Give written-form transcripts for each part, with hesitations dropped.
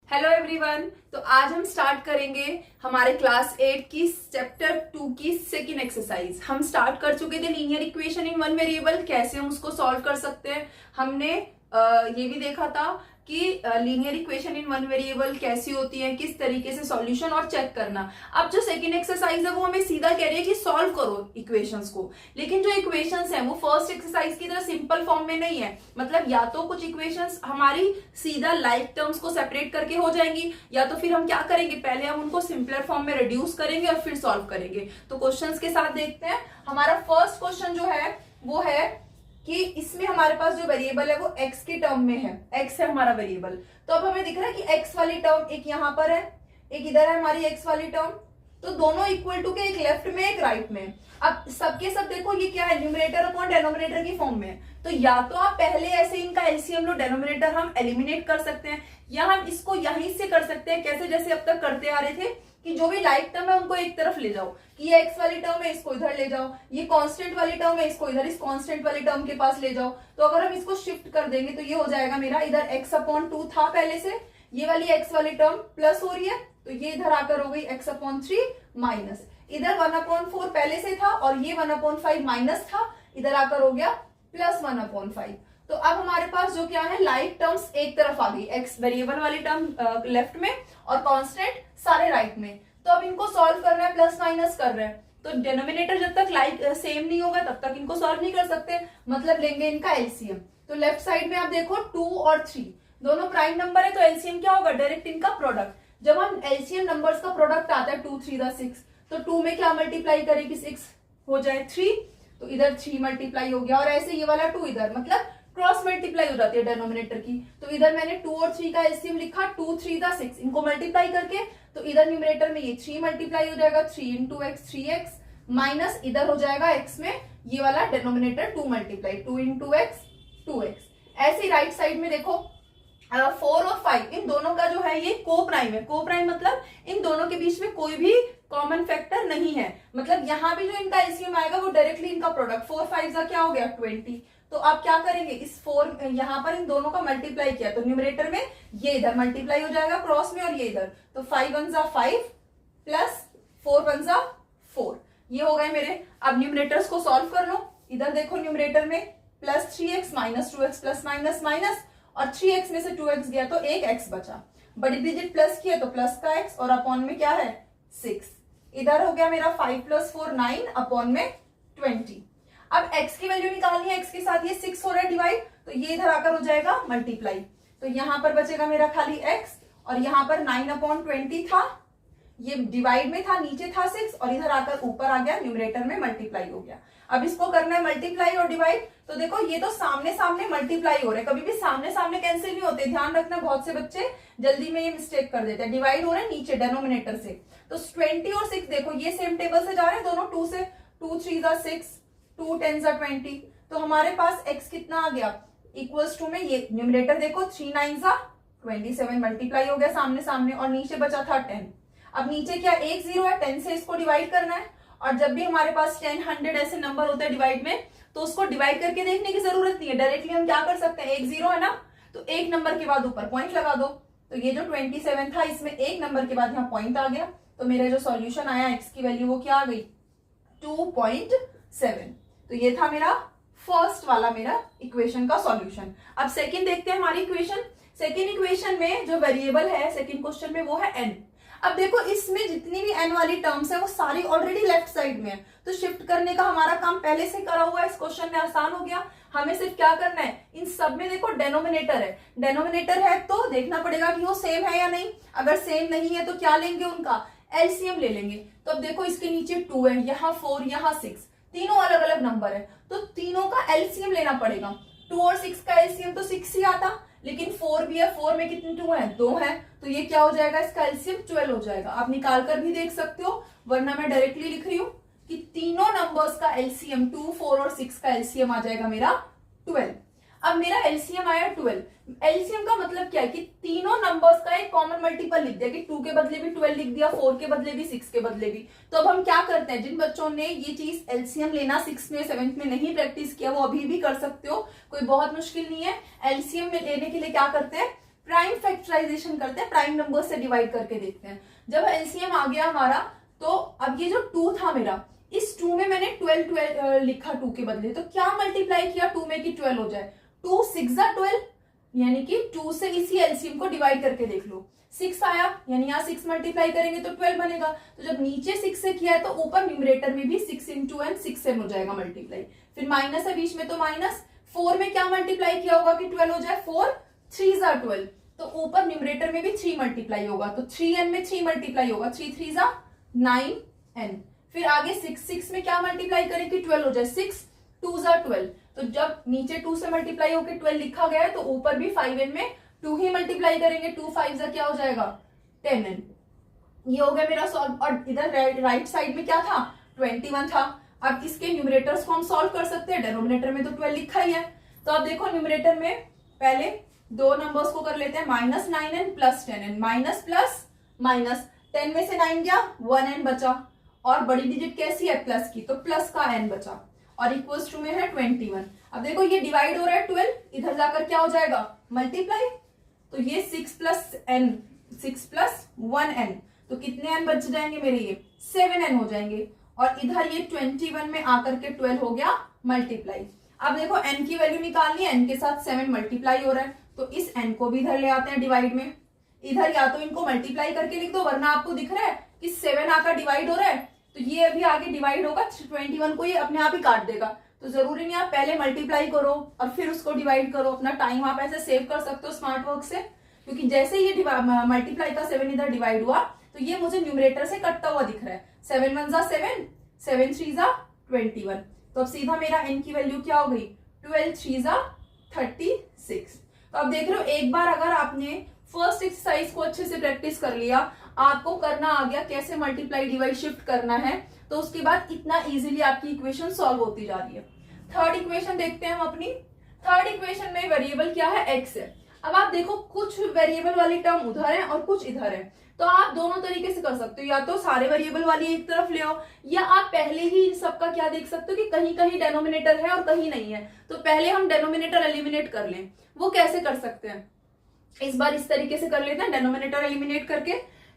Hello everyone. तो आज हम स्टार्ट करेंगे हमारे क्लास 8 की चैप्टर 2 की सेकेंड एक्सरसाइज। हम स्टार्ट कर चुके थे linear equation in one variable, कैसे हम उसको सॉल्व कर सकते हैं। हमने ये भी देखा था कि linear equation in one variable कैसी होती है, किस तरीके से सॉल्यूशन और चेक करना। अब जो सेकेंड एक्सरसाइज है वो हमें सीधा कह रही है कि सॉल्व करो इक्वेशंस को, लेकिन जो इक्वेशंस हैं वो फर्स्ट एक्सरसाइज की तरह सिंपल फॉर्म में नहीं है। मतलब या तो कुछ इक्वेशंस हमारी सीधा लाइक टर्म्स को सेपरेट करके हो जाएंगी, या तो फिर हम क्या करेंगे, पहले हम उनको सिंपलर फॉर्म में रिड्यूस करेंगे और फिर सॉल्व करेंगे। तो क्वेश्चंस के साथ देखते हैं। हमारा फर्स्ट क्वेश्चन जो है वो है कि इसमें हमारे पास जो वेरिएबल है वो x के टर्म में है, x है हमारा वेरिएबल। तो अब हमें दिख रहा है कि x वाली टर्म एक यहाँ पर है, एक इधर है हमारी x वाली टर्म। तो दोनों इक्वल टू के, एक लेफ्ट में एक राइट में। अब सबके सब देखो ये क्या है, न्यूमरेटर अपॉन डेनोमिनेटर की फॉर्म में। तो या तो आप पहले ऐसे इनका एलसीएम लो, डेनोमिनेटर हम एलिमिनेट कर सकते हैं, या हम इसको यहीं से कर सकते हैं। कैसे, जैसे अब तक करते आ रहे थे कि जो भी लाइक टर्म है उनको एक तरफ ले जाओ, कि ये x वाली टर्म है इसको इधर ले जाओ, ये कांस्टेंट वाली टर्म है इसको इधर इस कांस्टेंट वाली टर्म के पास ले जाओ। तो अगर हम इसको शिफ्ट कर देंगे तो ये हो जाएगा मेरा, इधर x अपॉन 2 था पहले से, ये वाली x वाली टर्म प्लस हो रही है तो ये इधर आकर हो गई x अपॉन 3 माइनस, इधर 1 अपॉन 4 पहले से था और ये 1 अपॉन 5 माइनस था, इधर आकर हो गया प्लस 1 अपॉन 5। तो अब हमारे पास जो क्या है, लाइक टर्म्स एक तरफ आ गई, x वेरिएबल वाली टर्म लेफ्ट में और कांस्टेंट सारे राइट में। तो अब इनको सॉल्व करना है, प्लस माइनस कर रहे हैं, तो डिनोमिनेटर जब तक लाइक सेम नहीं होगा तब तक इनको सॉल्व नहीं कर सकते। मतलब लेंगे इनका एलसीएम। तो लेफ्ट साइड में आप देखो 2 और 3 दोनों प्राइम नंबर है, तो एलसीएम क्या होगा, डायरेक्ट इनका प्रोडक्ट। जब हम एलसीएम नंबर्स का प्रोडक्ट आता है 2 3 6, तो 2 में क्या मल्टीप्लाई करें कि 6 हो जाए 3, तो इधर 3 मल्टीप्लाई हो गया, और ऐसे ये वाला 2 इधर, मतलब क्रॉस मल्टीप्लाई हो जाती है डिनोमिनेटर की। तो इधर मैंने 2 और 3 का एलसीएम लिखा, 2 3 6, इनको मल्टीप्लाई करके, तो इधर न्यूमरेटर में ये 3 मल्टीप्लाई हो जाएगा, 3 इंटू एक्स 3x माइनस इधर हो जाएगा x में ये वाला denominator 2 multiply 2 into x 2x। ऐसे राइट साइड में देखो 4 और 5 इन दोनों का जो है ये को प्राइम है। को प्राइम मतलब इन दोनों के बीच में कोई भी कॉमन फैक्टर नहीं है। मतलब यहाँ भी जो इनका एलसीएम आएगा वो डायरेक्टली इनका प्रोडक्ट, 4 5 का क्या हो गया 20। तो आप क्या करेंगे, इस 4 यहाँ पर इन दोनों का मल्टीप्लाई किया तो न्यूमरेटर में ये इधर मल्टीप्लाई हो जाएगा क्रॉस में, और ये इधर, तो 5 1 5 प्लस 4 1 4, ये हो गए मेरे। अब न्यूमरेटर्स को सॉल्व कर लो। इधर देखो न्यूमरेटर में plus 3x minus 2x plus minus minus, और 3x में से 2x गया तो एक x बचा, बड़ी डिजिट प्लस किया तो प्लस का x, और अपॉन में क्या है 6। इधर हो गया मेरा 5 प्लस 4 9 अपॉन में 20। अब x की वैल्यू निकालनी है, x के साथ ये 6 हो रहा है डिवाइड, तो ये इधर आकर हो जाएगा मल्टीप्लाई। तो यहां पर बचेगा मेरा खाली x, और यहां पर 9 अपॉन 20 था, ये डिवाइड में था, नीचे था 6, और इधर आकर ऊपर आ गया, न्यूमरेटर में मल्टीप्लाई हो गया। अब इसको करना है मल्टीप्लाई और डिवाइड। तो देखो ये तो सामने सामने मल्टीप्लाई हो रहे हैं, कभी भी सामने सामने कैंसिल नहीं होते, ध्यान रखना, बहुत से बच्चे जल्दी में ये मिस्टेक कर देते हैं। डिवाइड हो रहे हैं नीचे डेनोमिनेटर से, तो 20 और 6 देखो ये सेम टेबल से जा रहे हैं दोनों, 2 से 2 3 6 2 10 20। तो हमारे पास x कितना आ गया, इक्वल्स टू में ये न्यूमरेटर देखो 3 9 27 मल्टीप्लाई हो गया सामने सामने, और नीचे बचा था 10। अब नीचे क्या एक 0 है, 10 से इसको डिवाइड करना है। और जब भी हमारे पास 10 100 ऐसे नंबर होते हैं डिवाइड में, तो उसको डिवाइड करके देखने की जरूरत नहीं है, डायरेक्टली हम क्या कर सकते हैं, एक 0 है ना, तो एक नंबर के बाद ऊपर पॉइंट लगा दो। तो ये जो 27 था इसमें एक नंबर के बाद यहाँ पॉइंट आ गया, तो मेरा जो सॉल्यूशन आया x की वैल्यू वो क्या आ गई 2.7। तो ये था मेरा फर्स्ट वाला मेरा इक्वेशन का सॉल्यूशन। अब सेकंड देखते हैं हमारी इक्वेशन। सेकंड इक्वेशन में जो वेरिएबल है सेकंड क्वेश्चन में वो है n। अब देखो इसमें जितनी भी n वाली टर्म्स है वो सारी ऑलरेडी लेफ्ट साइड में है, तो शिफ्ट करने का हमारा काम पहले से करा हुआ है, इस क्वेश्चन में आसान हो गया। हमें सिर्फ क्या करना है, इन सब में देखो डेनोमिनेटर है, डेनोमिनेटर है तो देखना पड़ेगा कि वो सेम है या नहीं। अगर सेम नहीं है तो क्या लेंगे, उनका एलसीएम ले लेंगे। तो अब देखो इसके नीचे 2 है, यहाँ 4 यहाँ 6, तीनों अलग अलग नंबर है, तो तीनों का एलसीएम लेना पड़ेगा। 2 और 6 का एलसीएम तो 6 ही आता, लेकिन 4 भी है, 4 में कितने 2 है 2 है, तो ये क्या हो जाएगा, इसका एलसीएम 12 हो जाएगा। आप निकाल कर भी देख सकते हो, वरना मैं डायरेक्टली लिख रही हूँ कि तीनों नंबर्स का एलसीएम 2 4 और 6 का एलसीएम आ जाएगा मेरा 12। अब मेरा एलसीएम आया 12। एलसीएम का मतलब क्या है कि तीनों नंबर्स का एक कॉमन मल्टीपल लिख दिया, कि 2 के बदले भी 12 लिख दिया, 4 के बदले भी 6 के बदले भी। तो अब हम क्या करते हैं, जिन बच्चों ने ये चीज एलसीएम लेना 6th में 7th में नहीं प्रैक्टिस किया वो अभी भी कर सकते हो, कोई बहुत मुश्किल नहीं है। एलसीएम में लेने के लिए क्या करते हैं, प्राइम फैक्टराइजेशन करते हैं, प्राइम नंबर से डिवाइड करके देखते हैं। जब एलसीएम आ गया हमारा, तो अब ये जो 2 था मेरा, इस 2 में मैंने 12 लिखा 2 के बदले, तो क्या मल्टीप्लाई किया 2 में कि 12 हो जाए, 2 6 12, यानी कि 2 से इसी एलसीएम को डिवाइड करके देख लो, 6 आया, यानी यहाँ 6 मल्टीप्लाई करेंगे तो 12 बनेगा। तो जब नीचे 6 से किया है तो ऊपर न्यूमरेटर में भी 6 इंटू एन 6n हो जाएगा मल्टीप्लाई। फिर माइनस है बीच में तो माइनस, 4 में क्या मल्टीप्लाई किया होगा कि 12 हो जाए, 4 3 12, तो ऊपर न्यूमरेटर में भी 3 मल्टीप्लाई होगा, तो 3n में 3 मल्टीप्लाई होगा, 3 3 9n। फिर आगे 6 में क्या मल्टीप्लाई करें कि 12 हो जाए, 6 2 12, तो जब नीचे 2 से मल्टीप्लाई होकर 12 लिखा गया है तो ऊपर भी 5n में 2 ही मल्टीप्लाई करेंगे, 2 5 क्या हो जाएगा 10n। ये हो गया मेरा सॉल्व। और इधर राइट साइड में क्या था 21 था। अब इसके न्यूमरेटर्स को हम सॉल्व कर सकते हैं, डेनोमिनेटर में तो 12 लिखा ही है। तो अब देखो न्यूमरेटर में पहले दो नंबर्स को कर लेते हैं, -9n plus 10n, minus plus minus, 10 में से 9 गया 1n बचा, और बड़ी डिजिट कैसी है प्लस की, तो प्लस का n बचा, और इक्वल्स टू में है 21। अब देखो ये डिवाइड हो रहा है 12, इधर जाकर क्या हो जाएगा मल्टीप्लाई, तो ये 6 प्लस 1n, तो कितने n बच जाएंगे मेरे, ये 7n हो जाएंगे, और इधर ये 21 में आकर के 12 हो गया मल्टीप्लाई। अब देखो n की वैल्यू निकालनी है, n के साथ 7 मल्टीप्लाई हो रहा है, तो इस n को भी इधर ले आते हैं डिवाइड में। इधर या तो इनको मल्टीप्लाई करके लिख दो, वरना आपको दिख रहा है कि 7 आकर डिवाइड हो रहा है, तो ये अभी आगे डिवाइड होगा 21 को, ये अपने आप ही काट देगा। तो जरूरी नहीं आप पहले मल्टीप्लाई करो और फिर उसको डिवाइड करो, अपना टाइम आप ऐसे सेव कर सकते हो स्मार्ट वर्क से, क्योंकि जैसे ये मल्टीप्लाई का 7 इधर डिवाइड हुआ तो ये मुझे न्यूमरेटर से कटता हुआ दिख रहा है, 7 1 जा 7, 7 3 जा 21, तो अब सीधा मेरा n की वैल्यू क्या हो गई 12 3 जा 36। तो अब देख रहे हो, एक बार अगर आपने फर्स्ट एक्सरसाइज को अच्छे से प्रैक्टिस कर लिया, आपको करना आ गया कैसे मल्टीप्लाई डिवाइड शिफ्ट करना है, तो उसके बाद इतना इजीली आपकी इक्वेशन सॉल्व होती जा रही है। थर्ड इक्वेशन देखते हैं हम अपनी। थर्ड इक्वेशन में वेरिएबल क्या है x है। अब आप देखो कुछ वेरिएबल वाली टर्म उधर है और कुछ इधर है, तो आप दोनों तरीके से कर सकते हो, या तो सारे वेरिएबल वाली एक तरफ ले आओ, या आप पहले ही इन सबका क्या देख सकते हो कि कहीं कहीं डेनोमिनेटर है और कहीं नहीं है, तो पहले हम डेनोमिनेटर एलिमिनेट कर लें। वो कैसे कर सकते हैं, इस बार इस तरीके से कर लेते हैं डेनोमिनेटर एलिमिनेट करके,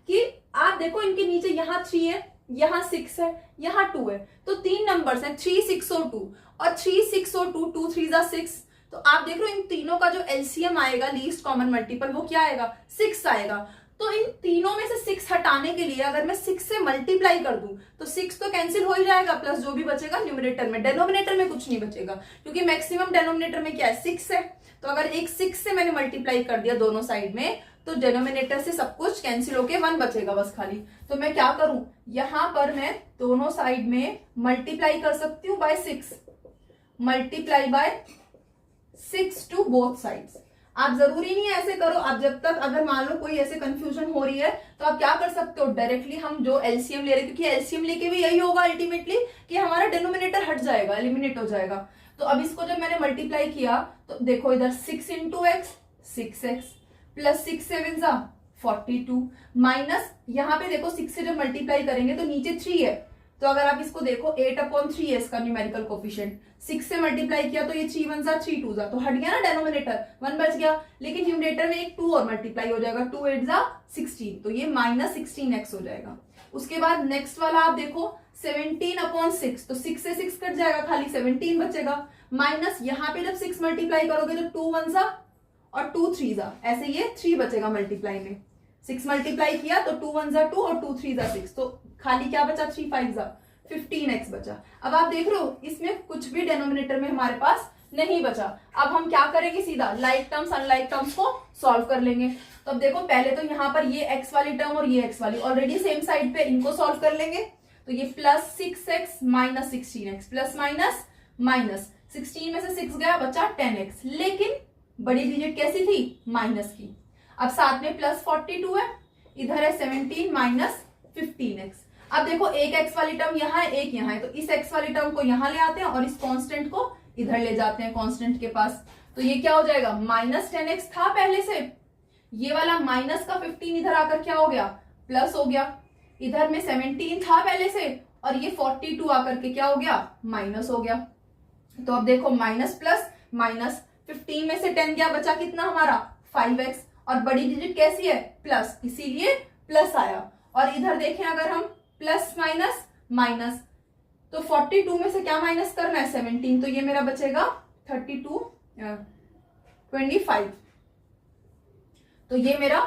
कि आप देखो इनके नीचे यहाँ 3 है, यहाँ 6 है, यहाँ 2 है, तो 3 नंबर्स हैं 3 6 और 2, और 3 6 और 2 2 3 जा 6, तो आप देख रहे हो इन तीनों का जो एलसीएम आएगा, लीस्ट कॉमन मल्टीपल, वो क्या आएगा 6 आएगा। तो इन तीनों में से 6 हटाने के लिए अगर मैं 6 से मल्टीप्लाई कर दूं तो 6 तो कैंसिल हो ही जाएगा, प्लस जो भी बचेगा न्यूमरेटर में, डेनोमिनेटर में कुछ नहीं बचेगा, क्योंकि मैक्सिमम डेनोमिनेटर में क्या है 6 है। तो अगर एक 6 से मैंने मल्टीप्लाई कर दिया दोनों साइड में, तो डेनोमिनेटर से सब कुछ कैंसिल होके 1 बचेगा बस खाली। तो मैं क्या करूं, यहां पर मैं दोनों साइड में मल्टीप्लाई कर सकती हूँ by 6, multiply by 6 to both sides. आप जरूरी नहीं है ऐसे करो, आप जब तक अगर मान लो कोई ऐसे कंफ्यूजन हो रही है तो आप क्या कर सकते हो, डायरेक्टली हम जो एलसीएम ले रहे हैं, क्योंकि एलसीएम लेके भी यही होगा अल्टीमेटली कि हमारा डेनोमिनेटर हट जाएगा, एलिमिनेट हो जाएगा। तो अब इसको जब मैंने मल्टीप्लाई किया तो देखो इधर 6 इंटू एक्स 6x प्लस 6 7 जा 42, माइनस यहाँ पे देखो 6 से जब मल्टीप्लाई करेंगे तो नीचे 3 है, तो अगर आप इसको देखो 8/3 है इसका न्यूमेरिकल कोफिशिएंट, 6 से मल्टीप्लाई किया तो ये 3 1 जा 3 2 जा, तो हट गया ना डेनोमिनेटर, 1 बच गया, लेकिन न्यूमरेटर में एक 2 और मल्टीप्लाई हो जाएगा, 2 8 जा 16, तो ये -16x हो जाएगा। उसके बाद नेक्स्ट वाला आप देखो 17/6, तो 6 से 6 कट जाएगा, खाली 17 बचेगा, माइनस यहाँ पे जब 6 मल्टीप्लाई करोगे तो 2 1 जा और 2 3 जा, ऐसे ये 3 बचेगा मल्टीप्लाई में, 6 मल्टीप्लाई किया तो 2 1 जा 2 और 2 3 जा 6, तो खाली क्या बचा 3 5 जा 15x बचा। अब आप देख रहे हो इसमें कुछ भी डेनोमिनेटर में हमारे पास नहीं बचा। अब हम क्या करेंगे, सीधा लाइक टर्म्स अनलाइक टर्म्स को सॉल्व कर लेंगे। तो अब देखो पहले तो यहाँ पर ये x वाली टर्म और ये x वाली ऑलरेडी सेम साइड पे, इनको सॉल्व कर लेंगे। तो ये plus 6x minus 16x plus minus minus 16 में से 6 गया, बचा 10x, लेकिन बड़ी डिजिट कैसी थी माइनस की। अब साथ में प्लस 42 है, इधर है 17 माइनस 15x। अब देखो एक x वाली टर्म यहाँ है, एक यहाँ है, तो इस x वाली टर्म को यहाँ ले आते हैं और इस कांस्टेंट को इधर ले जाते हैं कांस्टेंट के पास, तो ये क्या हो जाएगा माइनस 10x था पहले से, ये वाला माइनस का 15 इधर आकर क्या हो गया प्लस हो गया, इधर में 17 था पहले से और ये 42 आकर के क्या हो गया माइनस हो गया। तो अब देखो माइनस प्लस माइनस, 15 में से 10 गया, बचा कितना हमारा 5x, और बड़ी डिजिट कैसी है, प्लस, इसीलिए प्लस आया। और इधर देखें अगर हम प्लस माइनस माइनस, तो 42 में से क्या माइनस करना है, 17, तो ये मेरा बचेगा 32 25, तो ये मेरा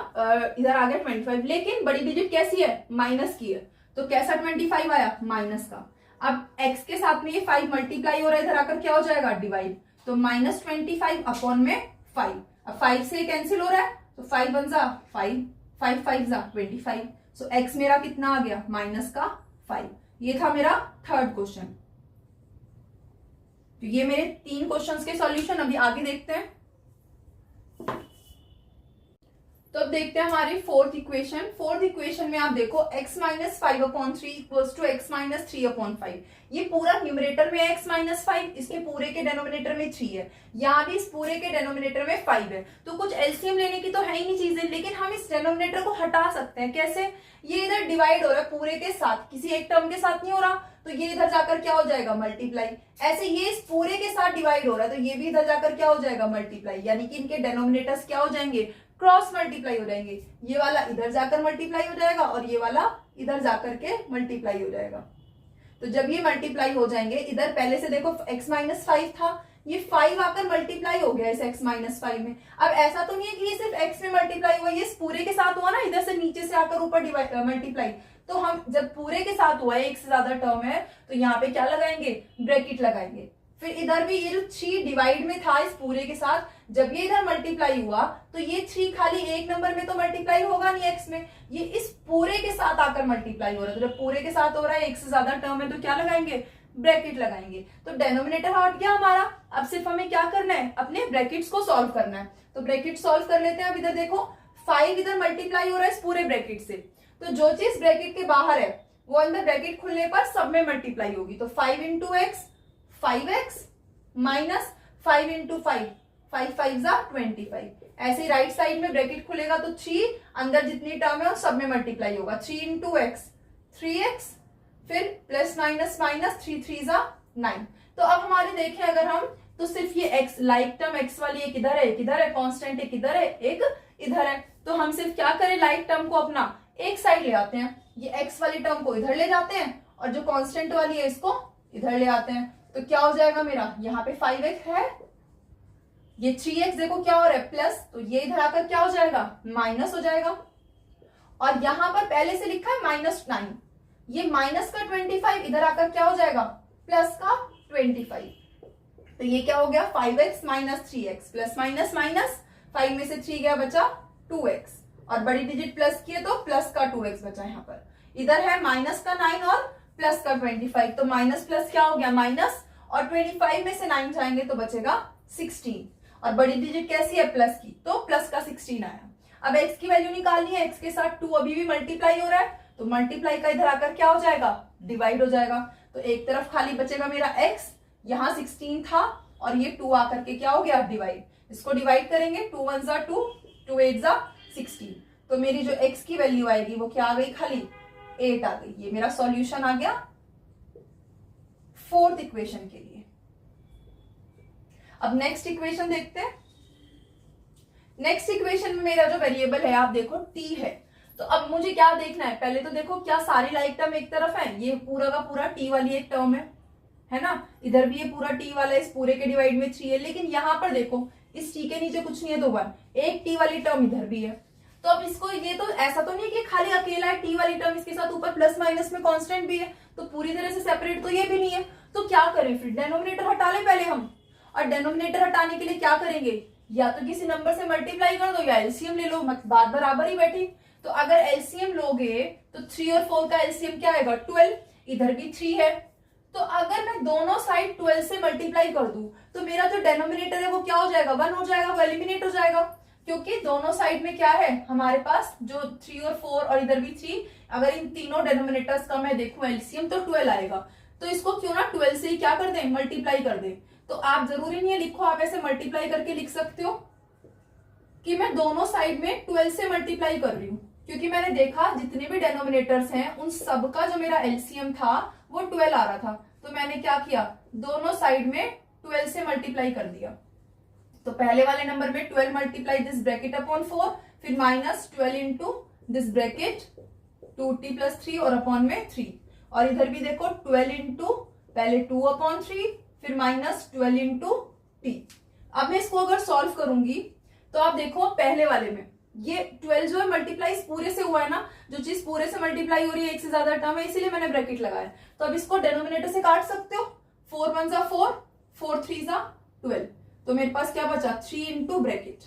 इधर आ गया 25। लेकिन बड़ी डिजिट कैसी है, माइनस की है, तो कैसा 25 आया, माइनस का। अब x के साथ में ये 5 मल्टीप्लाई हो रहा है, इधर आकर क्या हो जाएगा, डिवाइड, तो -25 अपॉन में 5। अब 5 से कैंसिल हो रहा है, तो 5 वन जा 5, 5 5 जा 25, सो x मेरा कितना आ गया, -5। ये था मेरा थर्ड क्वेश्चन। तो ये मेरे 3 क्वेश्चंस के सॉल्यूशन। अभी आगे देखते हैं। तो अब देखते हैं हमारी फोर्थ इक्वेशन। फोर्थ इक्वेशन में आप देखो x minus 5/3 equals to x minus 3/5। ये पूरा न्यूमरेटर में x माइनस 5, इसके पूरे के डेनोमिनेटर में 3 है, यहाँ भी इस पूरे के डेनोमिनेटर में 5 है। तो कुछ एलसीएम लेने की तो है ही नहीं चीजें, लेकिन हम इस डेनोमिनेटर को हटा सकते हैं। कैसे, ये इधर डिवाइड हो रहा है पूरे के साथ, किसी एक टर्म के साथ नहीं हो रहा, तो ये इधर जाकर क्या हो जाएगा, मल्टीप्लाई। ऐसे ये इस पूरे के साथ डिवाइड हो रहा है, तो ये भी इधर जाकर क्या हो जाएगा, मल्टीप्लाई। यानी कि इनके डेनोमिनेटर्स क्या हो जाएंगे, क्रॉस मल्टीप्लाई हो जाएंगे। ये वाला इधर जाकर मल्टीप्लाई हो जाएगा और ये वाला इधर जाकर के मल्टीप्लाई हो जाएगा। तो जब ये मल्टीप्लाई हो जाएंगे, इधर पहले से देखो x माइनस 5 था, ये 5 आकर मल्टीप्लाई हो गया इस x माइनस 5 में। अब ऐसा तो नहीं है कि ये सिर्फ x में मल्टीप्लाई हुआ, ये इस पूरे के साथ हुआ ना, इधर से नीचे से आकर ऊपर मल्टीप्लाई। तो हम जब पूरे के साथ हुआ है, एक से ज्यादा टर्म है, तो यहाँ पे क्या लगाएंगे, ब्रैकेट लगाएंगे। फिर इधर भी ये जो 3 डिवाइड में था इस पूरे के साथ, जब ये इधर मल्टीप्लाई हुआ तो ये 3 खाली एक नंबर में तो मल्टीप्लाई होगा नहीं x में, ये इस पूरे के साथ आकर मल्टीप्लाई हो रहा है। तो जब पूरे के साथ हो रहा है, एक से ज्यादा टर्म है, तो क्या लगाएंगे, ब्रैकेट लगाएंगे। तो डेनोमिनेटर हट गया हमारा। अब सिर्फ हमें क्या करना है, अपने ब्रैकेट्स को सॉल्व करना है। तो ब्रैकेट सॉल्व कर लेते हैं। अब इधर देखो 5 इधर मल्टीप्लाई हो रहा है इस पूरे ब्रैकेट से, तो जो चीज ब्रैकेट के बाहर है वो अंदर ब्रैकेट खुलने पर सब में मल्टीप्लाई होगी। तो 5 into x 5x minus 5 into 5 5 5 जा 25। ऐसे ही राइट साइड में ब्रैकेट खुलेगा तो 3 अंदर जितनी टर्म है वो सब में मल्टीप्लाई होगा। 3 इंटू एक्स 3x, फिर प्लस माइनस माइनस 3 3 जा 9। तो अब हमारे देखें अगर हम, तो सिर्फ ये x लाइक टर्म x वाली एक इधर है, एक इधर है, कांस्टेंट एक इधर है, एक इधर है। तो हम सिर्फ क्या करें, लाइक टर्म को अपना एक साइड ले आते हैं, ये x वाली टर्म को इधर ले जाते हैं और जो कांस्टेंट वाली है इसको इधर ले आते हैं। तो क्या हो जाएगा मेरा, यहाँ पे 5x है, ये 3x देखो क्या हो रहा है, प्लस, तो ये इधर आकर क्या हो जाएगा, माइनस हो जाएगा। और यहां पर पहले से लिखा है -9, ये माइनस का 25 इधर आकर क्या हो जाएगा, प्लस का 25। तो ये क्या हो गया, 5x minus 3x, plus minus minus, 5 में से 3 गया, बचा 2x, और बड़ी डिजिट प्लस की है तो प्लस का 2x बचा। यहाँ पर इधर है माइनस का 9 और प्लस का 25, तो माइनस प्लस क्या हो गया, माइनस, और 25 में से 9 जाएंगे तो बचेगा 16, और बड़ी डिजिट कैसी है, प्लस की, तो प्लस का 16 आया। अब x की वैल्यू निकालनी है, x के साथ 2 अभी भी मल्टीप्लाई हो रहा है, तो मल्टीप्लाई का इधर आकर क्या हो जाएगा, डिवाइड हो जाएगा। तो एक तरफ खाली बचेगा मेरा x, यहाँ 16 था और ये 2 आकर के क्या हो गया, डिवाइड। इसको डिवाइड करेंगे, 2 1 जा 2, 2 8 जा 16, तो मेरी जो x की वैल्यू आएगी वो क्या आ गई, खाली 8 आ गई। ये मेरा सॉल्यूशन आ गया फोर्थ इक्वेशन के लिए। अब नेक्स्ट इक्वेशन देखते हैं। नेक्स्ट इक्वेशन में मेरा जो वेरिएबल है आप देखो t है। तो अब मुझे क्या देखना है, पहले तो देखो क्या सारी लाइक टर्म एक तरफ है, ये पूरा का पूरा t वाली एक टर्म है ना, इधर भी ये पूरा t वाला, इस पूरे के डिवाइड में 3 है, लेकिन यहाँ पर देखो इस t के नीचे कुछ नहीं है तो 1, एक t वाली टर्म इधर भी है। तो अब इसको, ये तो ऐसा तो नहीं कि खाली अकेला है t वाली टर्म, इसके साथ ऊपर प्लस माइनस में कांस्टेंट भी है, तो पूरी तरह से सेपरेट तो ये भी नहीं है। तो क्या करें फिर, डेनोमिनेटर हटा लें पहले हम, और डेनोमिनेटर हटाने के लिए क्या करेंगे, या तो किसी नंबर से मल्टीप्लाई कर दो या एलसीएम ले लो, बात बराबर ही बैठी। तो अगर एलसीएम लोगे तो 3 और 4 का एलसीएम क्या आएगा, 12, इधर भी 3 है, तो अगर मैं दोनों साइड 12 से मल्टीप्लाई कर दूं तो मेरा जो डेनोमिनेटर है वो क्या हो जाएगा, 1 हो जाएगा, वो एलिमिनेट हो जाएगा, क्योंकि दोनों साइड में क्या है हमारे पास, जो 3 और 4 और इधर भी 3, अगर इन तीनों डेनोमिनेटर्स का मैं देखूं एलसीएम तो 12 आएगा। तो इसको क्यों ना 12 से ही क्या कर दें, मल्टीप्लाई कर दें। तो आप जरूरी नहीं है लिखो, आप ऐसे मल्टीप्लाई करके लिख सकते हो कि मैं दोनों साइड में 12 से मल्टीप्लाई कर रही हूँ, क्योंकि मैंने देखा जितने भी डेनोमिनेटर्स हैं उन सबका जो मेरा एलसीएम था वो 12 आ रहा था, तो मैंने क्या किया, दोनों साइड में 12 से मल्टीप्लाई कर दिया। तो पहले वाले नंबर में 12 मल्टीप्लाई दिस ब्रैकेट अपॉन 4, फिर minus 12 into this bracket 2t plus 3 और अपॉन में 3, और इधर भी देखो 12 इंटू पहले 2 अपॉन 3 फिर माइनस 12 इंटू t। अब मैं इसको अगर सॉल्व करूंगी तो आप देखो पहले वाले में ये 12 जो है मल्टीप्लाई पूरे से हुआ है ना, जो चीज पूरे से मल्टीप्लाई हो रही है एक से ज्यादा टर्म है, इसीलिए मैंने ब्रैकेट लगाया। तो अब इसको डिनोमिनेटर से काट सकते हो, 4 1 जा 4, 4 3 जा 12, तो मेरे पास क्या बचा 3 इंटू ब्रैकेट,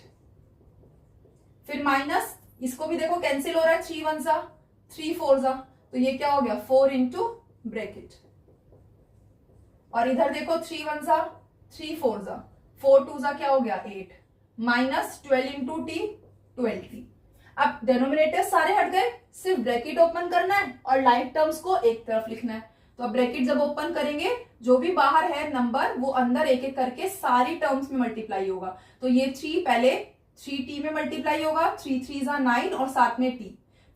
फिर माइनस इसको भी देखो कैंसिल हो रहा है, 3 1 जा 3 4 जा, तो ये क्या हो गया 4 इंटू ब्रैकेट, और इधर देखो 3 1 जा 3 4 जा 4 2 जा क्या हो गया 8, माइनस 12 इंटू टी 12t। अब डिनोमिनेटर सारे हट गए, सिर्फ ब्रैकेट ओपन करना है और लाइक टर्म्स को एक तरफ लिखना है। तो अब ब्रैकेट जब ओपन करेंगे जो भी बाहर है नंबर वो अंदर एक एक करके सारी टर्म्स में मल्टीप्लाई होगा। तो ये 3 पहले 3t में मल्टीप्लाई होगा, 3 3 जा 9 और साथ में t,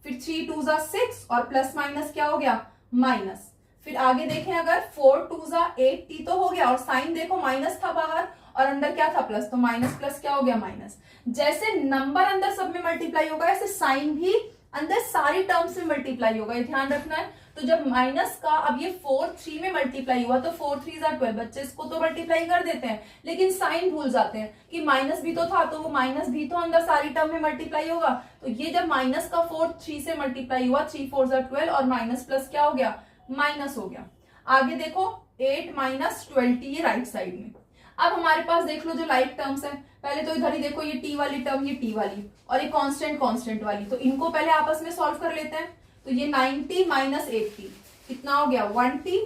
फिर 3 2 जा 6 और प्लस माइनस क्या हो गया माइनस, फिर आगे देखें अगर 4 2 जा 8t तो हो गया, और साइन देखो माइनस था बाहर और अंदर क्या था प्लस, तो माइनस प्लस क्या हो गया माइनस। जैसे नंबर अंदर सब में मल्टीप्लाई होगा ऐसे साइन भी अंदर सारी टर्म्स में मल्टीप्लाई होगा, ये ध्यान रखना है। तो जब माइनस का अब ये 4 3 में मल्टीप्लाई हुआ तो 4 3 जा 12, बच्चे इसको तो मल्टीप्लाई कर देते हैं लेकिन साइन भूल जाते हैं कि माइनस भी तो था, तो वो माइनस भी तो अंदर सारी टर्म में मल्टीप्लाई होगा। तो ये जब माइनस का 4 3 से मल्टीप्लाई हुआ 3 4 जा 12 और माइनस प्लस क्या हो गया माइनस हो गया। आगे देखो 8 माइनस 12t ये राइट साइड में। अब हमारे पास देख लो जो लाइक टर्म्स है, पहले तो इधर ही देखो ये t वाली टर्म, ये t वाली और ये कांस्टेंट वाली, तो इनको पहले आपस में सॉल्व कर लेते हैं। तो ये 9t माइनस 8t कितना हो गया 1t,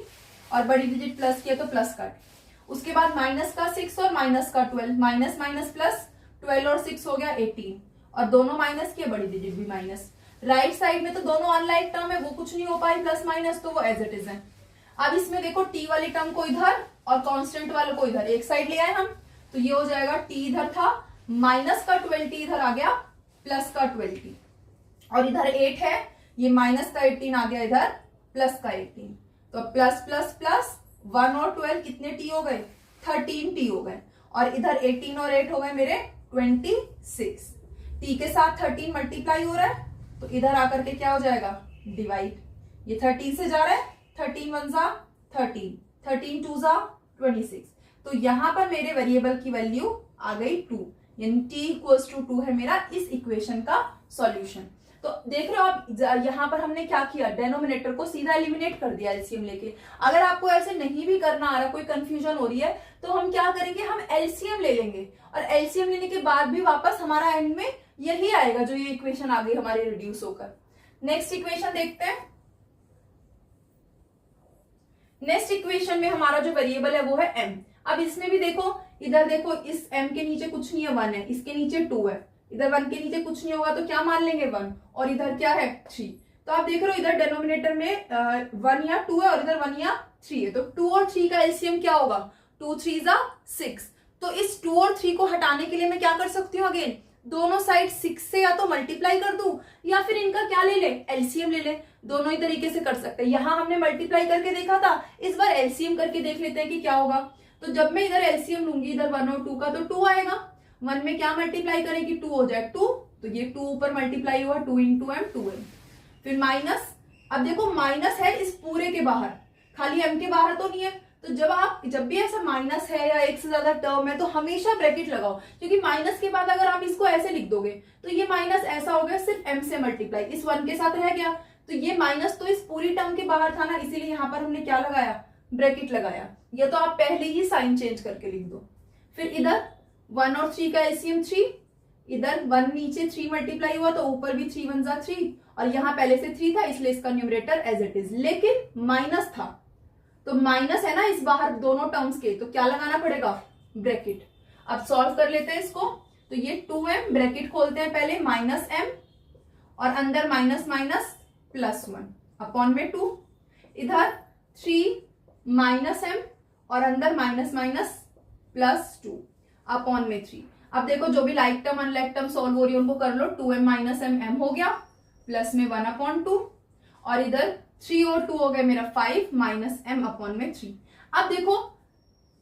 और बड़ी डिजिट प्लस किया तो प्लस का, उसके बाद माइनस का 6 और माइनस का 12, माइनस माइनस प्लस 12 और 6 हो गया 18, और दोनों माइनस किए बड़ी डिजिट भी माइनस। राइट साइड में तो दोनों अनलाइक टर्म है वो कुछ नहीं हो पाई प्लस माइनस, तो वो एज इट इज है। अब इसमें देखो t वाली टर्म को इधर और कांस्टेंट वाले को इधर एक साइड ले आए हम, तो ये हो जाएगा t इधर था माइनस का 12t इधर आ गया प्लस का 12t, और इधर 8 है ये माइनस का 18 आ गया इधर प्लस का 18, तो प्लस प्लस प्लस 1 और 12 कितने t हो गए 13t हो गए, और इधर 18 और 8 हो गए मेरे 26। t के साथ 13 मल्टीप्लाई हो रहा है तो इधर आकर के क्या हो जाएगा डिवाइड, ये 13 से जा रहा है 13 1 जा 13, 13 2 जा 26, तो यहां पर मेरे वेरिएबल की वैल्यू आ गई 2, यानी t इक्वल्स टू 2 है मेरा इस इक्वेशन का सॉल्यूशन। तो देख रहे हो आप यहां पर हमने क्या किया, डेनोमिनेटर को सीधा एलिमिनेट कर दिया एलसीएम लेके। अगर आपको ऐसे नहीं भी करना आ रहा, कोई कंफ्यूजन हो रही है, तो हम क्या करेंगे, हम एलसीएम ले लेंगे, और एलसीएम लेने के बाद भी वापस हमारा एंड में यही आएगा जो ये इक्वेशन आ गई हमारी रिड्यूस होकर। नेक्स्ट इक्वेशन देखते हैं। नेक्स्ट इक्वेशन में हमारा जो वेरिएबल है वो है m। अब इसमें भी देखो, इधर देखो इस m के नीचे कुछ नहीं है 1 है, इसके नीचे 2 है, इधर 1 के नीचे कुछ नहीं होगा तो क्या मान लेंगे 1, और इधर क्या है 3। तो आप देख रहे हो इधर डिनोमिनेटर में 1 या 2 है और इधर 1 या 3 है, तो 2 और 3 का एलसीएम क्या होगा 2 3 जा 6। तो इस 2 और 3 को हटाने के लिए मैं क्या कर सकती हूँ, अगेन दोनों साइड 6 से या तो मल्टीप्लाई कर दूं या फिर इनका क्या ले ले एलसीएम ले ले, दोनों ही तरीके से कर सकते हैं। यहां हमने मल्टीप्लाई करके देखा था, इस बार एलसीएम करके देख लेते हैं कि क्या होगा। तो जब मैं इधर एलसीएम लूंगी इधर 1 और 2 का, तो 2 आएगा, 1 में क्या मल्टीप्लाई करेगी 2 हो जाए 2, तो ये 2 ऊपर मल्टीप्लाई हुआ 2 इंटू एम 2m, फिर माइनस, अब देखो माइनस है इस पूरे के बाहर, खाली m के बाहर तो नहीं है, तो जब भी ऐसा माइनस है या एक से ज्यादा टर्म है तो हमेशा ब्रैकेट लगाओ, क्योंकि माइनस के बाद अगर आप इसको ऐसे लिख दोगे तो ये माइनस ऐसा हो गया सिर्फ m से मल्टीप्लाई, इस 1 के साथ रह गया, तो ये माइनस तो इस पूरी टर्म के बाहर था ना, इसीलिए यहाँ पर हमने क्या लगाया ब्रैकेट लगाया। या तो आप पहले ही साइन चेंज करके लिख दो। फिर इधर 1 और 3 का एलसीएम 3, इधर 1 नीचे 3 मल्टीप्लाई हुआ तो ऊपर भी 3 1 जा 3, और यहाँ पहले से 3 था इसलिए इसका न्यूमरेटर एज इट इज, लेकिन माइनस था तो माइनस है ना इस बाहर दोनों टर्म्स के, तो क्या लगाना पड़ेगा ब्रैकेट। अब सॉल्व कर लेते हैं इसको, तो ये 2m ब्रैकेट खोलते हैं पहले माइनस m, और अंदर माइनस माइनस प्लस 1 अपॉन में 2, इधर 3 माइनस m और अंदर माइनस माइनस प्लस 2 अपॉन में 3। अब देखो जो भी like term unlike term solve हो रही है उनको कर लो, 2m माइनस m हो गया प्लस में 1 अपॉन 2, और इधर 3 और 2 हो गए मेरा 5 माइनस m अपॉन में 3। अब देखो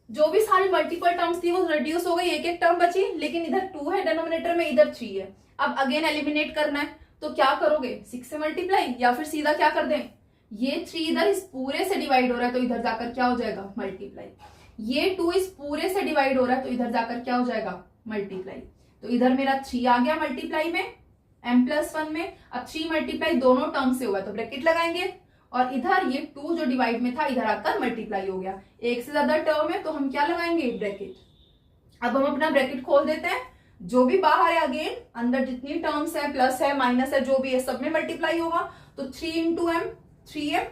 जो भी सारी मल्टीपल टर्म्स थी वो रिड्यूस हो गई, एक एक टर्म बची, लेकिन इधर 2 है डिनोमिनेटर में, इधर 3 है। अब अगेन एलिमिनेट करना है, तो क्या करोगे, 6 से मल्टीप्लाई, या फिर सीधा क्या कर दें, ये 3 इधर इस पूरे से डिवाइड हो रहा है तो इधर जाकर क्या हो जाएगा, मल्टीप्लाई। ये 2 इस पूरे से डिवाइड हो रहा है तो इधर जाकर क्या हो जाएगा, मल्टीप्लाई। तो इधर मेरा 3 आ गया मल्टीप्लाई में m+1 में। अब 3 मल्टीप्लाई दोनों टर्म से हुआ तो ब्रैकेट लगाएंगे, और इधर ये 2 जो डिवाइड में था इधर आकर मल्टीप्लाई हो गया। एक से ज्यादा टर्म है तो हम क्या लगाएंगे, ब्रैकेट। अब हम अपना ब्रैकेट खोल देते हैं, जो भी बाहर है अगेन अंदर जितनी टर्म्स है, प्लस है माइनस है जो भी है सब में मल्टीप्लाई होगा। तो 3 इंटू एम 3m,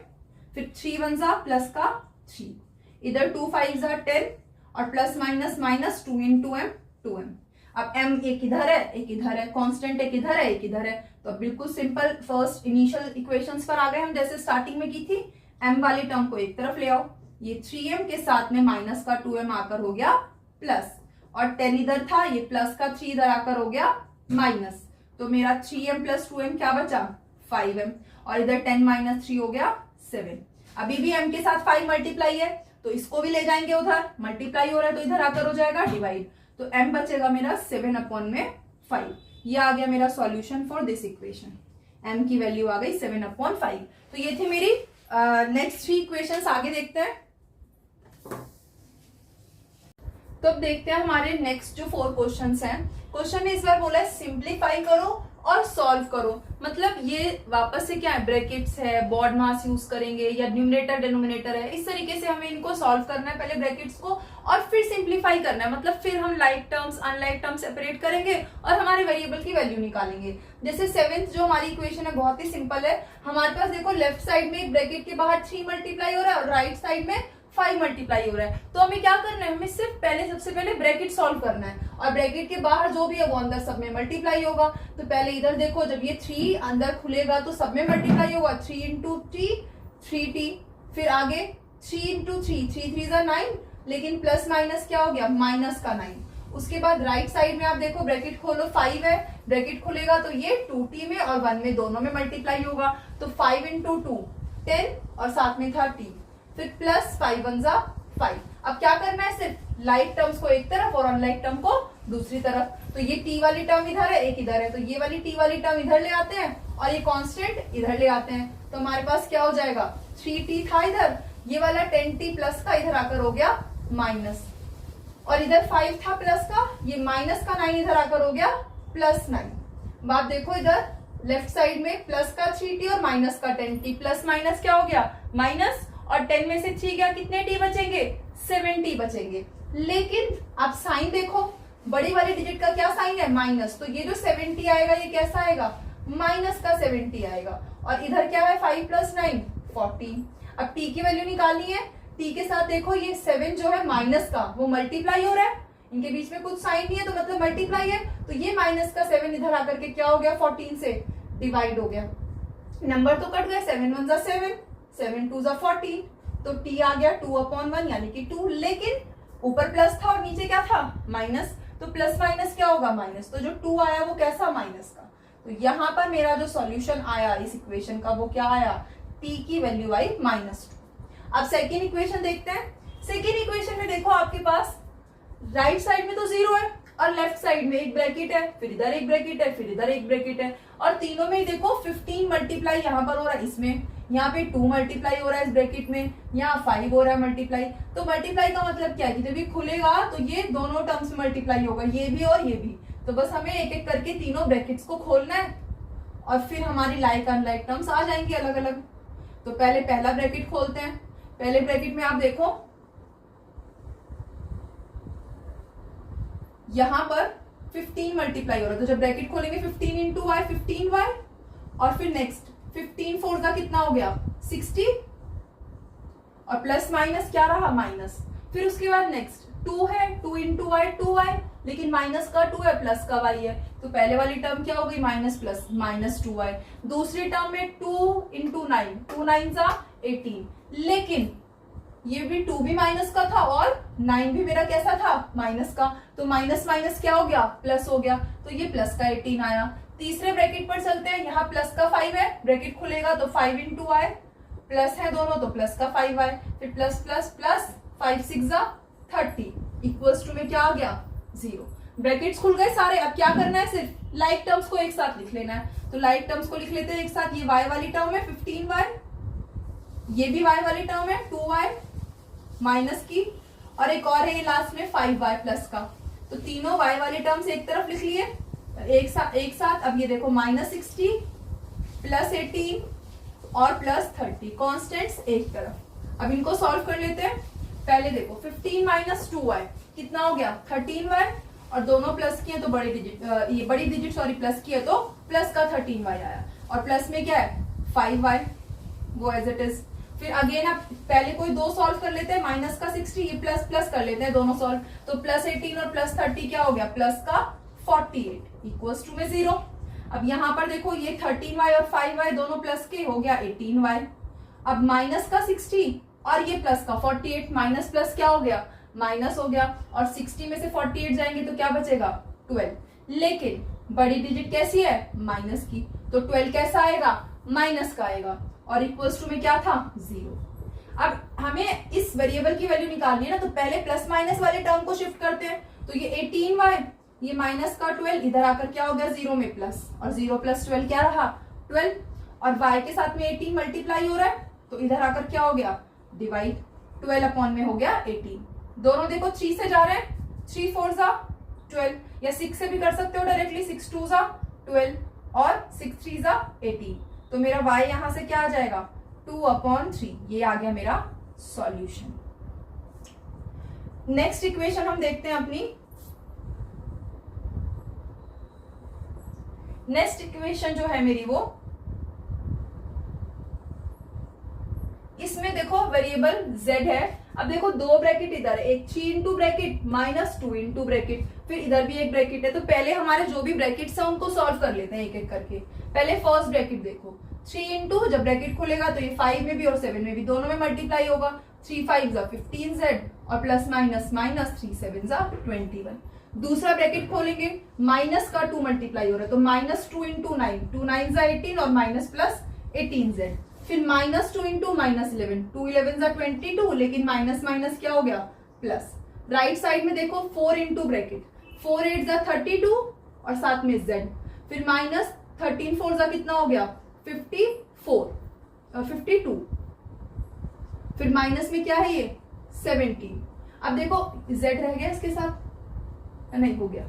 फिर 3 1 जा प्लस का 3, इधर 2 5 जा 10, और plus minus minus 2 into M 2m। अब m एक इधर है एक इधर है, कांस्टेंट एक इधर है एक इधर है, तो बिल्कुल सिंपल फर्स्ट इनिशियल इक्वेशंस पर आ गए हम, जैसे स्टार्टिंग में की थी। m वाली टर्म को एक तरफ ले आओ, ये 3m के साथ में माइनस का 2m आकर हो गया प्लस, और 10 इधर था, ये प्लस का 3 इधर आकर हो गया माइनस। तो मेरा 3m प्लस 2m क्या बचा, 5m, और इधर 10 माइनस 3 हो गया 7। अभी भी m के साथ 5 मल्टीप्लाई है तो इसको भी ले जाएंगे उधर, मल्टीप्लाई हो रहा है तो इधर आकर हो जाएगा डिवाइड। तो m बचेगा मेरा 7/5। ये आ गया मेरा solution for this equation. m की वैल्यू आ गई 7/5। तो ये थी मेरी नेक्स्ट 3 इक्वेशंस। आगे देखते हैं। तो अब देखते हैं हमारे नेक्स्ट जो 4 क्वेश्चंस हैं। क्वेश्चन ने इस बार बोला है सिंप्लीफाई करो और सॉल्व करो। मतलब ये वापस से क्या है, ब्रैकेट्स है, बॉड मास यूज करेंगे, या न्यूमरेटर डिनोमिनेटर है, इस तरीके से हमें इनको सॉल्व करना है, पहले ब्रैकेट्स को, और फिर सिंप्लीफाई करना है। मतलब फिर हम like terms unlike terms separate करेंगे और हमारे वेरिएबल की वैल्यू निकालेंगे। जैसे 7th जो हमारी इक्वेशन है बहुत ही सिंपल है। हमारे पास देखो लेफ्ट साइड में एक ब्रैकेट के बाहर 3 मल्टीप्लाई हो रहा है और राइट साइड में 5 मल्टीप्लाई हो रहा है। तो हमें क्या करना है, हमें सिर्फ सबसे पहले ब्रैकेट सॉल्व करना है, और ब्रैकेट के बाहर जो भी है वो अंदर सब में मल्टीप्लाई होगा। तो पहले इधर देखो, जब ये 3 अंदर खुलेगा तो सब में मल्टीप्लाई होगा, 3 इंटू 3t, फिर आगे 3 इंटू 3 3 9, लेकिन प्लस माइनस क्या हो गया, माइनस का 9। उसके बाद राइट साइड में आप देखो ब्रैकेट खोलो, 5 है, ब्रैकेट खुलेगा तो ये 2t में और 1 में दोनों में मल्टीप्लाई होगा। तो 5 इंटू 2 10, और साथ में था t, फिर प्लस 5 1 जा 5। अब क्या करना है, सिर्फ लाइक टर्म्स को एक तरफ और अनलाइक टर्म को दूसरी तरफ। तो ये t वाली टर्म इधर है, एक इधर है, तो ये वाली t वाली टर्म इधर ले आते हैं और ये कांस्टेंट इधर ले आते हैं। तो हमारे पास क्या हो जाएगा, 3t था इधर, ये वाला 10t प्लस का इधर आकर हो गया माइनस, और इधर 5 था प्लस का, ये माइनस का 9 इधर आकर हो गया प्लस 9। बात देखो इधर लेफ्ट साइड में प्लस का 3t और माइनस का 10t, प्लस माइनस क्या हो गया माइनस, और 10 में से 3 गया, कितने t बचेंगे, 7t बचेंगे। लेकिन आप साइन देखो, बड़ी वाली डिजिट का क्या साइन है, माइनस, तो ये जो 7t आएगा ये कैसा आएगा, माइनस का 7t आएगा। और इधर क्या है, 5 प्लस 9 14। अब t की वैल्यू निकालनी है, t के साथ देखो ये 7 जो है माइनस का वो मल्टीप्लाई हो रहा है, इनके बीच में कुछ साइन नहीं है तो मतलब मल्टीप्लाई है, तो ये माइनस का 7 इधर आकर के क्या हो गया, 14 से डिवाइड हो गया। नंबर तो कट गए, 7 1 जा 7, 7 2 जा 14, तो t आ गया 2/1 यानी कि 2। लेकिन ऊपर प्लस था और नीचे क्या था, माइनस, तो प्लस माइनस क्या होगा, माइनस। तो जो 2 आया वो कैसा, माइनस का। तो यहाँ पर मेरा जो सॉल्यूशन आया इस इक्वेशन का वो क्या आया, t की वैल्यू आई -2। अब सेकेंड इक्वेशन देखते हैं। सेकेंड इक्वेशन में देखो आपके पास राइट साइड में तो 0 है और लेफ्ट साइड में एक ब्रैकेट है, फिर इधर एक ब्रैकेट है, फिर इधर एक ब्रैकेट है, और तीनों में देखो 15 मल्टीप्लाई यहाँ पर हो रहा है, इसमें यहाँ पे 2 मल्टीप्लाई हो रहा है इस ब्रैकेट में, यहाँ 5 हो रहा है मल्टीप्लाई। तो मल्टीप्लाई का मतलब क्या है कि जब ये खुलेगा तो ये दोनों टर्म्स में मल्टीप्लाई होगा, ये भी और ये भी। तो बस हमें एक एक करके तीनों ब्रैकेट्स को खोलना है और फिर हमारी लाइक अनलाइक टर्म्स आ जाएंगी अलग अलग। तो पहले पहला ब्रैकेट खोलते हैं। पहले ब्रैकेट में आप देखो यहां पर 15 मल्टीप्लाई हो रहा है, तो जब ब्रैकेट खोलेंगे 15 इंटू वाई 15y, और फिर नेक्स्ट 15 4 का कितना हो गया 60, और प्लस माइनस क्या रहा माइनस। फिर उसके बाद नेक्स्ट 2 है, 2 इंटू वाई 2y, लेकिन माइनस का 2 है प्लस का y है, तो पहले वाली टर्म क्या हो गई माइनस प्लस -2y। दूसरी टर्म में 2 इंटू 9, 2 9 जा 18, लेकिन ये भी 2 भी माइनस का था और 9 भी मेरा कैसा था माइनस का, तो माइनस माइनस क्या हो गया प्लस हो गया, तो ये प्लस का 18 आया। तीसरे ब्रैकेट पर चलते हैं, यहाँ प्लस का 5 है, ब्रैकेट खुलेगा तो 5 इंटू y, प्लस है दोनों तो प्लस का 5y, फिर प्लस प्लस प्लस 5 6 जा 30 इक्वल्स टू में क्या आ गया 0। ब्रैकेट्स खुल गए सारे। अब क्या करना है, सिर्फ लाइक टर्म्स को एक साथ लिख लेना है। तो लाइक टर्म्स को लिख लेते हैं एक साथ। ये y वाली टर्म है 15y, ये भी y वाली टर्म है 2y माइनस की, और एक और है ये लास्ट में 5y प्लस का। तो तीनों y वाले टर्म्स एक तरफ लिख लिए एक साथ। अब ये देखो -60 प्लस 18 और प्लस 30 कॉन्स्टेंट्स एक तरफ। अब इनको सॉल्व कर लेते हैं। पहले देखो 15 माइनस 2y कितना हो गया 13y, और दोनों प्लस किए तो बड़ी डिजिट प्लस किए तो प्लस का 13y आया, और प्लस में क्या है 5y, वो एज इट इज। फिर अगेन आप पहले कोई दो सॉल्व कर लेते हैं, माइनस का 60 ये प्लस प्लस कर लेते हैं दोनों सॉल्व, तो प्लस 18 और प्लस 30 क्या हो गया प्लस का 48 इक्वल्स टू में 0। अब यहाँ पर देखो ये 13y और 5y दोनों प्लस के हो गया 18y। अब माइनस का 60 और ये प्लस का 48, माइनस प्लस क्या हो गया माइनस हो गया, और 60 में से 48 जाएंगे तो क्या बचेगा 12। लेकिन बड़ी डिजिट कैसी है माइनस की, तो 12 कैसा आएगा माइनस का आएगा, और इक्वल्स टू में क्या था 0। अब हमें इस वेरिएबल की वैल्यू निकालनी है ना, तो पहले प्लस माइनस वाले टर्म को शिफ्ट करते हैं। तो ये 18y, ये माइनस का 12, इधर आकर क्या हो गया 0 में प्लस, और 0 प्लस 12 क्या रहा 12, और y के साथ में 18 मल्टीप्लाई हो रहा है, तो इधर आकर क्या हो गया डिवाइड, 12 अपॉन में हो गया 18। दोनों देखो 3 से जा रहे हैं, 3 4 जा 12, या 6 से भी कर सकते हो डायरेक्टली, 6 2 जा 12 और 6 3 जा 18। तो मेरा y यहां से क्या आ जाएगा 2/3, ये आ गया मेरा सॉल्यूशन। नेक्स्ट इक्वेशन हम देखते हैं अपनी। नेक्स्ट इक्वेशन जो है मेरी, वो इसमें देखो वेरिएबल z है। अब देखो दो ब्रैकेट इधर है, एक 3 into bracket minus 2 into bracket, फिर इधर भी एक ब्रैकेट है। तो पहले हमारे जो भी ब्रैकेट्स है उनको सॉल्व कर लेते हैं एक एक करके। पहले फर्स्ट ब्रैकेट देखो, 3 इंटू, जब ब्रैकेट खुलेगा तो ये 5 में भी और 7 में भी दोनों में मल्टीप्लाई होगा। 3 5 जा 15z, और प्लस माइनस माइनस 3 7 जा 21। दूसरा ब्रैकेट खोलेंगे, माइनस का 2 मल्टीप्लाई हो रहा है, तो माइनस 2 इंटू 9, 2 9 जा 18 और माइनस प्लस 18z। फिर माइनस 2 इंटू माइनस 11, 2 11 जा 22, लेकिन माइनस माइनस क्या हो गया प्लस। राइट साइड में देखो 4 इंटू ब्रैकेट, 4 8 जा 32 और साथ में z, फिर माइनस 13 4 जा कितना हो गया 52, फिर माइनस में क्या है ये 17। अब देखो z रह गया इसके साथ, नहीं हो गया।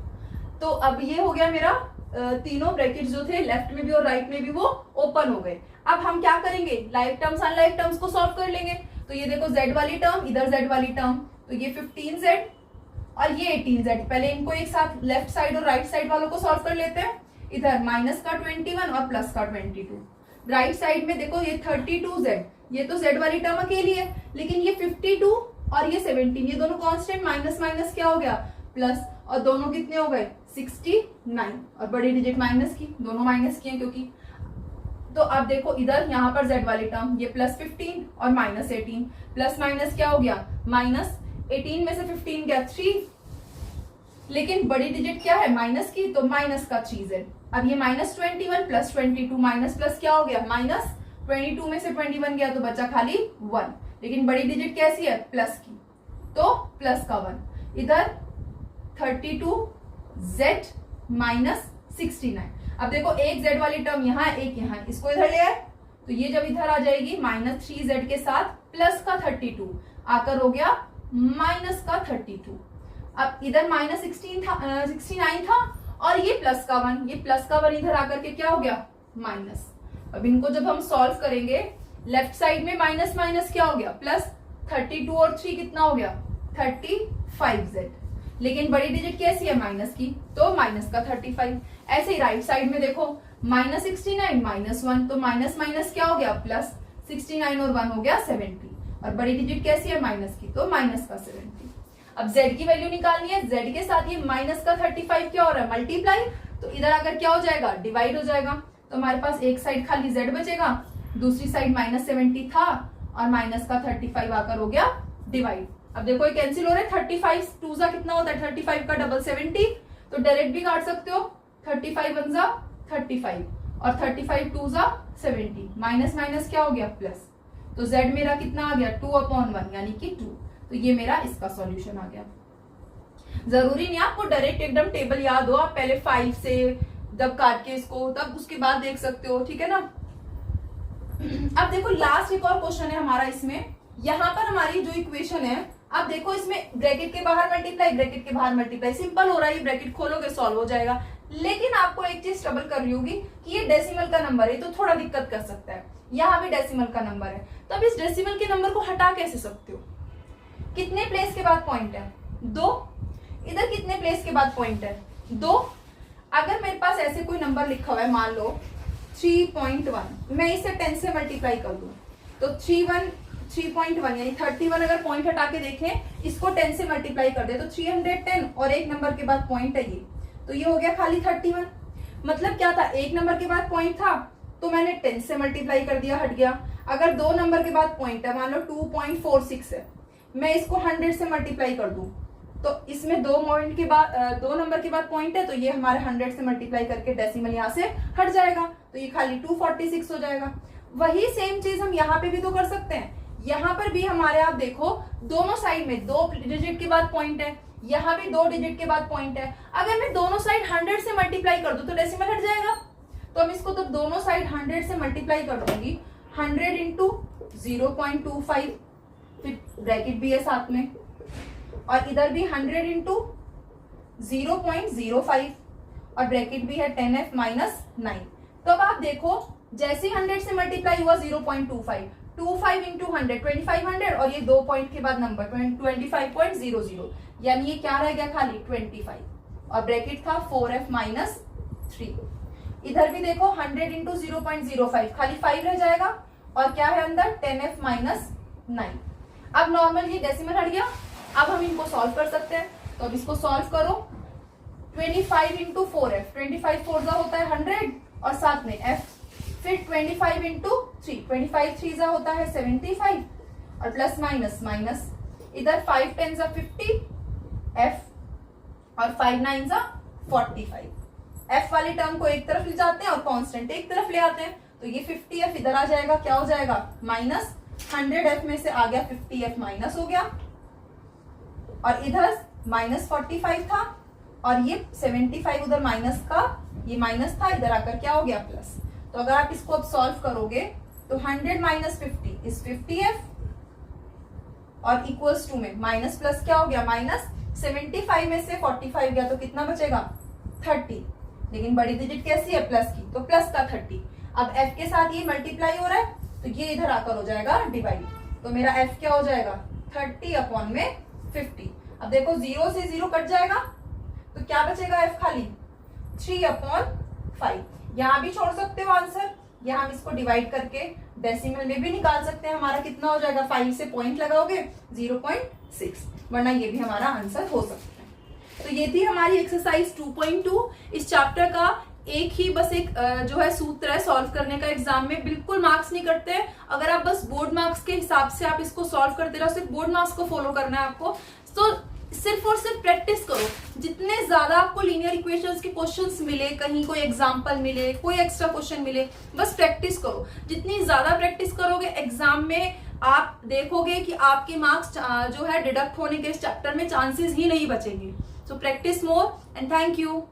तो अब ये हो गया मेरा तीनों ब्रैकेट जो थे लेफ्ट में भी और राइट में भी वो ओपन हो गए। अब हम क्या करेंगे, लाइक टर्म्स अनलाइक टर्म्स को सॉल्व कर लेंगे। तो ये देखो z वाली टर्म, इधर z वाली टर्म, तो ये 15z और ये 18z। पहले इनको एक साथ लेफ्ट साइड और राइट साइड वालों को सॉल्व कर लेते हैं। इधर माइनस का 21 और प्लस का 22। राइट साइड में देखो ये 32z, ये तो z वाली टर्म अकेली है, लेकिन ये 52 और ये 17, ये दोनों कांस्टेंट, माइनस माइनस क्या हो गया प्लस, और दोनों कितने हो गए 69, और बड़ी डिजिट माइनस की, दोनों माइनस की हैं क्योंकि। तो अब देखो इधर यहाँ पर z वाली टर्म, ये प्लस 15 और माइनस 18, प्लस माइनस क्या हो गया माइनस 18 में से 15 गया 3, लेकिन बड़ी डिजिट क्या है माइनस की, तो माइनस का 3z। अब ये माइनस 21 प्लस 22, माइनस प्लस क्या हो गया माइनस 22 में से 21 गया तो बचा खाली 1, लेकिन बड़ी डिजिट कैसी है प्लस की, तो प्लस का 1। इधर 32z माइनस 69। अब देखो एक z वाली टर्म यहाँ है, एक यहाँ है, इसको इधर ले आए, तो ये जब इधर आ जाएगी माइनस 3z के साथ प्लस का 32 आकर हो गया माइनस का 32। अब इधर माइनस 69 था और ये प्लस का 1, ये प्लस का 1 इधर आकर के क्या हो गया माइनस। अब इनको जब हम सॉल्व करेंगे, लेफ्ट साइड में माइनस माइनस क्या हो गया प्लस, 32 और 3 कितना हो गया 35z, लेकिन बड़ी डिजिट कैसी है माइनस की, तो माइनस का 35। ऐसे ही राइट साइड में देखो माइनस 69 माइनस 1, तो माइनस माइनस क्या हो गया प्लस, 69 और 1 हो गया 70, और बड़ी डिजिट कैसी है माइनस की, तो माइनस का 70। अब z की वैल्यू निकालनी है, z के साथ ये माइनस का 35 क्या हो रहा है मल्टीप्लाई, तो इधर आकर क्या हो जाएगा डिवाइड हो जाएगा। तो हमारे पास एक साइड खाली z बचेगा, दूसरी साइड माइनस 70 था और माइनस का 35 आकर हो गया डिवाइड। अब देखो ये कैंसिल हो रहा है, 35 2 जा कितना होता है 35 का डबल 70, तो डायरेक्ट भी काट सकते हो, 35 1 जा 35 और 35 2 जा 70, माइनस माइनस क्या हो गया प्लस, तो z मेरा कितना आ गया 2/1 यानी कि 2। तो ये मेरा इसका सॉल्यूशन आ गया। जरूरी नहीं आपको डायरेक्ट एकदम टेबल याद हो, आप पहले 5 से जब काट के इसको तब उसके बाद देख सकते हो, ठीक है ना। अब देखो लास्ट एक और क्वेश्चन है हमारा इसमें। यहाँ पर हमारी जो इक्वेशन है, अब देखो इसमें ब्रैकेट के बाहर मल्टीप्लाई, ब्रैकेट के बाहर मल्टीप्लाई, सिंपल हो रहा है, ब्रैकेट खोलोगे सॉल्व हो जाएगा। लेकिन आपको एक चीज ट्रबल कर रही होगी कि ये डेसिमल का नंबर है, तो थोड़ा दिक्कत कर सकता है। यहाँ भी डेसिमल का नंबर है, तो अब इस डेसिमल के नंबर को हटा कैसे सकते हो? कितने प्लेस के बाद पॉइंट है? 2। इधर कितने प्लेस के बाद पॉइंट है? 2। अगर मेरे पास ऐसे कोई नंबर लिखा हुआ है, मान लो 3.1, मैं इसे 10 से मल्टीप्लाई कर दूं तो 3.1 यानी 31। अगर पॉइंट हटा के देखें, इसको 10 से मल्टीप्लाई कर दे तो 310, और एक नंबर के बाद पॉइंट है ये, तो ये हो गया खाली 31। मतलब क्या था, एक नंबर के बाद पॉइंट था तो मैंने 10 से मल्टीप्लाई कर दिया, हट गया। अगर 2 नंबर के बाद पॉइंट है, मान लो 2.46 है, मैं इसको 100 से मल्टीप्लाई कर दूं तो इसमें 2 नंबर के बाद पॉइंट है, तो ये हमारे 100 से मल्टीप्लाई करके डेसिमल यहाँ से हट जाएगा, तो ये खाली 246 हो जाएगा। वही सेम चीज हम यहाँ पे भी तो कर सकते हैं। यहाँ पर भी हमारे आप देखो दोनों साइड में 2 डिजिट के बाद पॉइंट है, यहाँ भी 2 डिजिट के बाद पॉइंट है। अगर मैं दोनों साइड 100 से मल्टीप्लाई कर दूं तो डेसिमल हट जाएगा। तो हम इसको तो दोनों साइड 100 से मल्टीप्लाई कर दूंगी, 100 इंटू 0.25, फिर ब्रैकेट भी है साथ में, और इधर भी 100 इंटू 0.05 और ब्रैकेट भी है 10f माइनस 9। तो अब आप देखो जैसे 100 से मल्टीप्लाई हुआ 0.25, 25 इंटू 100 2500, और ये 2 पॉइंट के बाद नंबर 25.00, यानी ये क्या रह गया खाली 25, और ब्रैकेट था 4f माइनस 3। इधर भी देखो 100 इंटू 0.05 खाली 5 रह जाएगा, और क्या है अंदर 10f माइनस 9। अब नॉर्मल ये डेसिमल हट गया। अब हम इनको सॉल्व कर सकते हैं, तो अब इसको सॉल्व करो। 25 इंटू 4f, 25 4 होता है 100 और साथ में f, फिर 25 इंटू 3, 25 3 होता है 75 और प्लस माइनस माइनस, इधर 5 10 50 f और 5 9 45। f वाली टर्म को एक तरफ ले जाते हैं और कांस्टेंट एक तरफ ले आते हैं, तो ये 50f इधर आ जाएगा, क्या हो जाएगा माइनस 100f में से आ गया 50f माइनस हो गया, और इधर माइनस 45 था और ये 75 उधर माइनस का, ये माइनस था, इधर आकर क्या हो गया प्लस। तो अगर आप इसको अब सॉल्व करोगे तो 100 माइनस 50 इज 50f, और इक्वल्स टू में माइनस प्लस क्या हो गया माइनस 75 में से 45 गया तो कितना बचेगा 30, लेकिन बड़ी डिजिट कैसी है प्लस की, तो प्लस का 30। अब f के साथ ये मल्टीप्लाई हो रहा है तो ये इधर आकर हो जाएगा डिवाइड, तो मेरा f क्या हो जाएगा 30 अपॉन में 50। अब देखो 0 से 0 कट जाएगा तो क्या बचेगा f खाली 3 अपॉन 5। यहाँ भी छोड़ सकते हो आंसर, या हम इसको डिवाइड करके डेसिमल में भी निकाल सकते हैं। हमारा कितना हो जाएगा, 5 से पॉइंट लगाओगे 0.6, वरना ये भी हमारा आंसर हो सकता है। तो ये थी हमारी एक्सरसाइज 2.2। इस चैप्टर का एक ही बस एक जो है सूत्र है सॉल्व करने का। एग्जाम में बिल्कुल मार्क्स नहीं करते हैं, अगर आप बस बोर्ड मार्क्स के हिसाब से आप इसको सॉल्व करते रहो, सिर्फ बोर्ड मार्क्स को फॉलो करना है आपको। तो सिर्फ और सिर्फ प्रैक्टिस करो। जितने ज्यादा आपको लीनियर इक्वेशंस के क्वेश्चंस मिले, कहीं कोई एग्जांपल मिले, कोई एक्स्ट्रा क्वेश्चन मिले, बस प्रैक्टिस करो। जितनी ज्यादा प्रैक्टिस करोगे एग्जाम में आप देखोगे कि आपके मार्क्स जो है डिडक्ट होने के इस चैप्टर में चांसेस ही नहीं बचेंगे। So practice more and thank you.